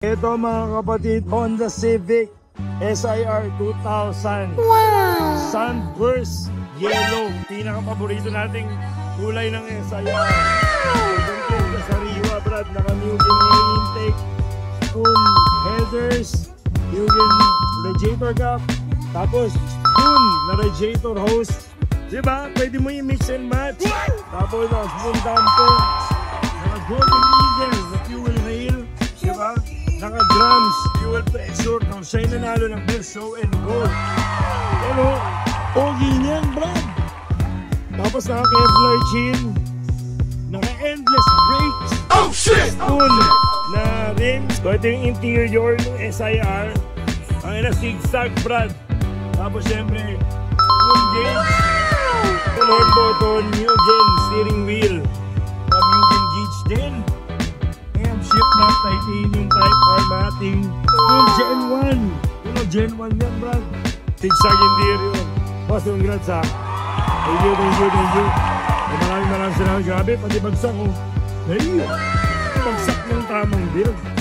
Ito mga kapatid, Honda Civic SIR 2000. Wow! Sunburst Yellow. Pinaka-paborito nating kulay ng SIR. Wow! Sariwa, Brad. Naka-Mugen intake. Spoon headers. Mugen radiator cap. Tapos spoon na radiator hose. Diba? Pwede mo i-mix and match. Tapos spoon damper. Naka-Golden Eagle na fuel rail. Diba? Naka-drums, fuel pressure. Nang siya nanalo ng best show and go. Pero, pogi niyan, Brad. Tapos naka-Kevlar chin. Naka-endless brakes. Oh shit! Spoon na rims. So ito yung interior ng SIR. Ang ina zigzag, Brad. Tapos syempre, spoon gauge. Lord button, Mugen steering wheel. Mugen gauge din. Shift na titanium type armating. Yung Gen 1. Yung Gen 1 yan, Brad. Zigzag interior. Boss, congrats ha. Thank you. Maraming salamat. Grabe, pati bagsak ko. Hey, bagsak ng tamang build.